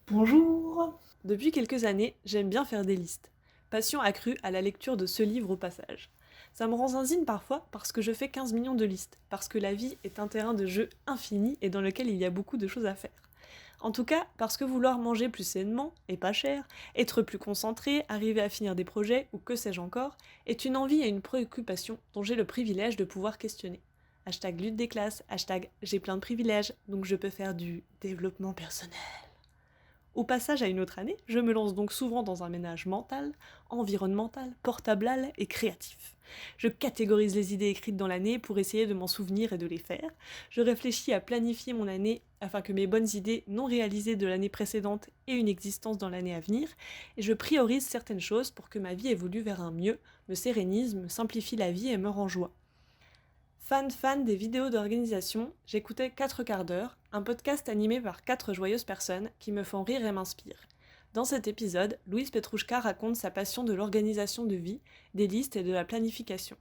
Bonjour! Depuis quelques années, j'aime bien faire des listes. Passion accrue à la lecture de ce livre au passage. Ça me rend zinzine parfois parce que je fais 15 millions de listes, parce que la vie est un terrain de jeu infini et dans lequel il y a beaucoup de choses à faire. En tout cas, parce que vouloir manger plus sainement, et pas cher, être plus concentré, arriver à finir des projets, ou que sais-je encore, est une envie et une préoccupation dont j'ai le privilège de pouvoir questionner. Hashtag lutte des classes, hashtag j'ai plein de privilèges, donc je peux faire du développement personnel. Au passage à une autre année, je me lance donc souvent dans un ménage mental, environnemental, portable et créatif. Je catégorise les idées écrites dans l'année pour essayer de m'en souvenir et de les faire. Je réfléchis à planifier mon année afin que mes bonnes idées non réalisées de l'année précédente aient une existence dans l'année à venir. Et je priorise certaines choses pour que ma vie évolue vers un mieux, me sérénise, me simplifie la vie et me rend joie. Fan des vidéos d'organisation, j'écoutais 4 quarts d'heure, un podcast animé par 4 joyeuses personnes qui me font rire et m'inspirent. Dans cet épisode, Louise Petrouchka raconte sa passion de l'organisation de vie, des listes et de la planification.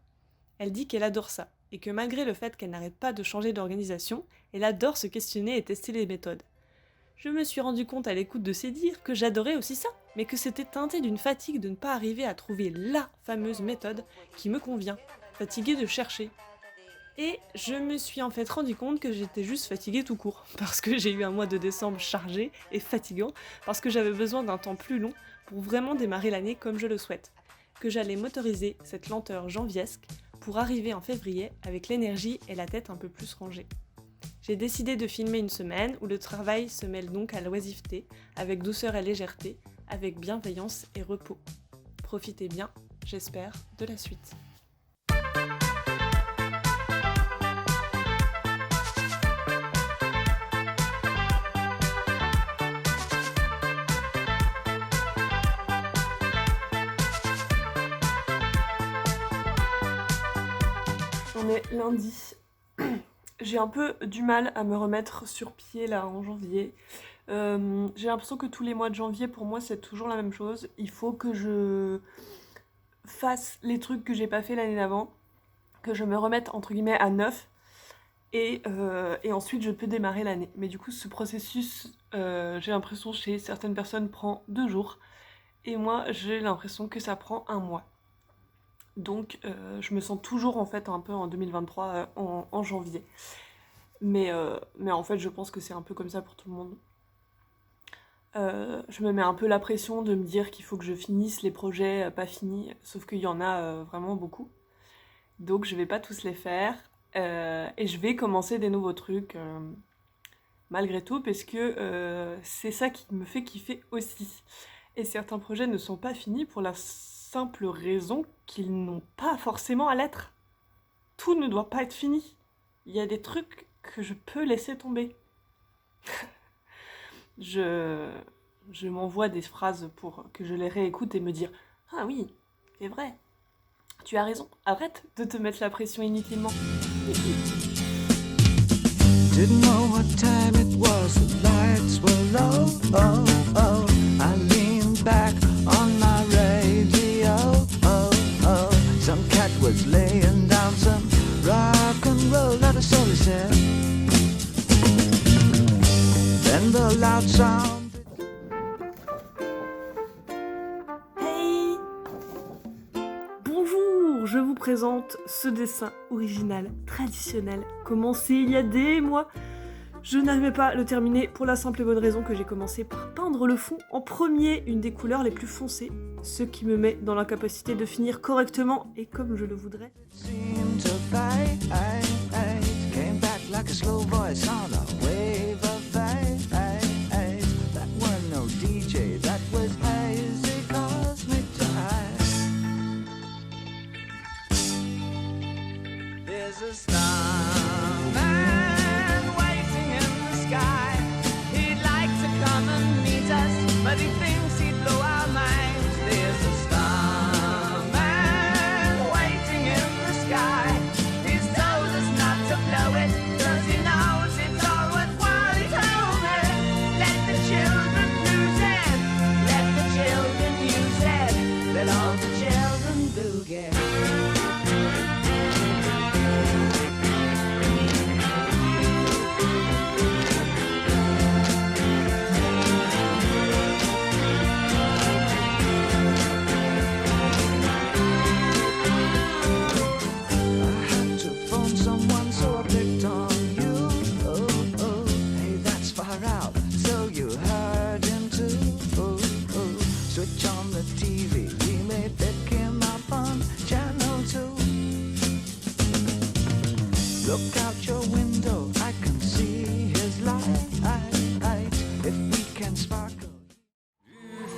Elle dit qu'elle adore ça, et que malgré le fait qu'elle n'arrête pas de changer d'organisation, elle adore se questionner et tester les méthodes. Je me suis rendu compte à l'écoute de ces dires que j'adorais aussi ça, mais que c'était teinté d'une fatigue de ne pas arriver à trouver LA fameuse méthode qui me convient, fatiguée de chercher. Et je me suis en fait rendu compte que j'étais juste fatiguée tout court, parce que j'ai eu un mois de décembre chargé et fatigant, parce que j'avais besoin d'un temps plus long pour vraiment démarrer l'année comme je le souhaite, que j'allais m'autoriser cette lenteur janviesque pour arriver en février avec l'énergie et la tête un peu plus rangée. J'ai décidé de filmer une semaine où le travail se mêle donc à l'oisiveté, avec douceur et légèreté, avec bienveillance et repos. Profitez bien, j'espère, de la suite. On est lundi. J'ai un peu du mal à me remettre sur pied là en janvier. J'ai l'impression que tous les mois de janvier pour moi c'est toujours la même chose. Il faut que je fasse les trucs que j'ai pas fait l'année d'avant, que je me remette entre guillemets à neuf et ensuite je peux démarrer l'année. Mais du coup ce processus j'ai l'impression chez certaines personnes prend 2 jours et moi j'ai l'impression que ça prend un mois. Donc je me sens toujours en fait un peu en 2023 en janvier. Mais en fait je pense que c'est un peu comme ça pour tout le monde. Je me mets un peu la pression de me dire qu'il faut que je finisse les projets pas finis, sauf qu'il y en a vraiment beaucoup. Donc je vais pas tous les faire et je vais commencer des nouveaux trucs malgré tout parce que c'est ça qui me fait kiffer aussi. Et certains projets ne sont pas finis pour la simple raison qu'ils n'ont pas forcément à l'être. Tout ne doit pas être fini. Il y a des trucs que je peux laisser tomber. Je m'envoie des phrases pour que je les réécoute et me dire « Ah oui, c'est vrai, tu as raison, arrête de te mettre la pression inutilement. » Didn't know what time it was, the lights were low, oh, oh. I leaned back on my radio, oh, oh. Some cat was laying down some rock and roll, not a soul is there. Then the loud sound. Hey! Bonjour, je vous présente ce dessin original, traditionnel, commencé il y a des mois. Je n'arrivais pas à le terminer pour la simple et bonne raison que j'ai commencé par peindre le fond en premier, une des couleurs les plus foncées, ce qui me met dans l'incapacité de finir correctement et comme je le voudrais. But he thinks he'd blow our minds. There's a starman waiting in the sky. He's told us not to blow it, 'cause he knows it's alright. sparkle.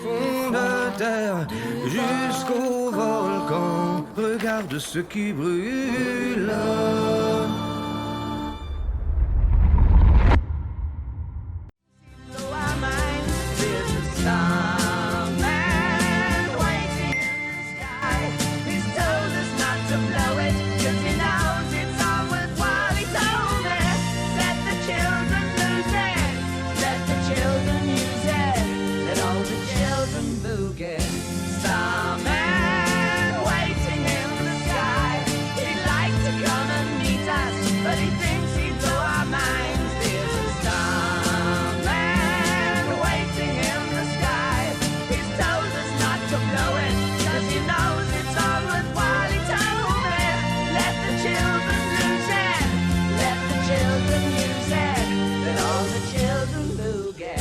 Fond de terre jusqu'au volcan, regarde ce qui brûle. Blow our minds, there's a starman waiting in the sky. He's told us not to blow it, 'cause he knows it's all worthwhile. He told us, let the children lose it, let the children use it, let all the children boogie. Starman waiting in the sky. He'd like to come and meet us, but he thinks he'd blow our minds. There's a starman waiting in the sky. He's told us not to blow it, 'cause he knows it's all worthwhile. He told me, let the children lose it, let the children use it, let all the children boogie.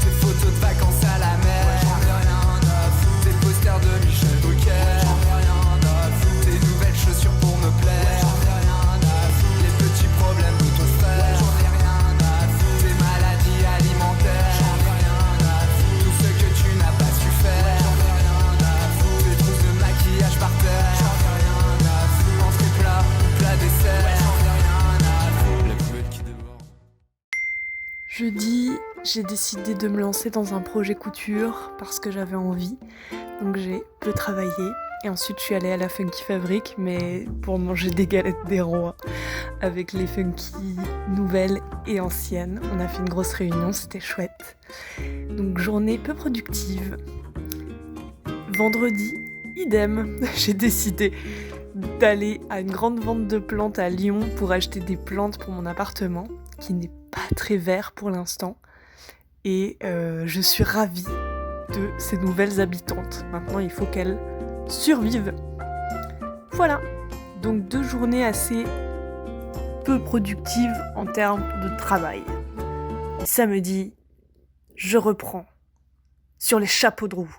Tes photos de vacances à la mer, j'en ai rien à foutre. Tes posters de Michel Drucker, j'en ai rien à foutre. Tes nouvelles chaussures pour me plaire, j'en ai rien à foutre. Les petits problèmes de ton frère, j'en ai rien à foutre. Tes maladies alimentaires, j'en ai rien à foutre. Tout ce que tu n'as pas su faire, j'en ai rien à foutre. Tes trousses de maquillage par terre, j'en ai rien à foutre. Entrée plat dessert, j'en ai rien à foutre. La poubelle qui déborde. Jeudi, j'ai décidé de me lancer dans un projet couture parce que j'avais envie. Donc j'ai peu travaillé. Et ensuite je suis allée à la Funky Fabrique, mais pour manger des galettes des rois avec les Funky nouvelles et anciennes. On a fait une grosse réunion, c'était chouette. Donc journée peu productive. Vendredi, idem, j'ai décidé d'aller à une grande vente de plantes à Lyon pour acheter des plantes pour mon appartement, qui n'est pas très vert pour l'instant. Et je suis ravie de ces nouvelles habitantes. Maintenant, il faut qu'elles survivent. Voilà. Donc 2 journées assez peu productives en termes de travail. Et samedi, je reprends sur les chapeaux de roue.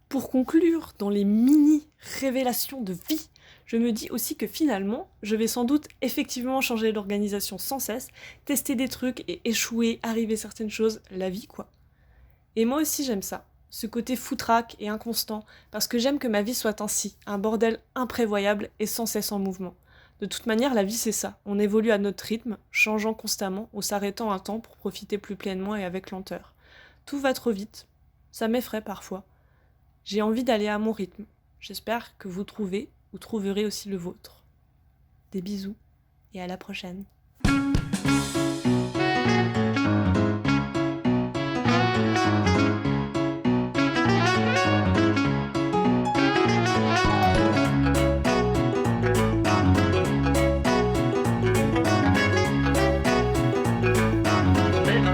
Pour conclure, dans les mini-révélations de vie, je me dis aussi que finalement, je vais sans doute effectivement changer l'organisation sans cesse, tester des trucs et échouer, arriver certaines choses, la vie quoi. Et moi aussi j'aime ça, ce côté foutraque et inconstant, parce que j'aime que ma vie soit ainsi, un bordel imprévoyable et sans cesse en mouvement. De toute manière, la vie c'est ça, on évolue à notre rythme, changeant constamment ou s'arrêtant un temps pour profiter plus pleinement et avec lenteur. Tout va trop vite, ça m'effraie parfois. J'ai envie d'aller à mon rythme. J'espère que vous trouvez ou trouverez aussi le vôtre. Des bisous et à la prochaine.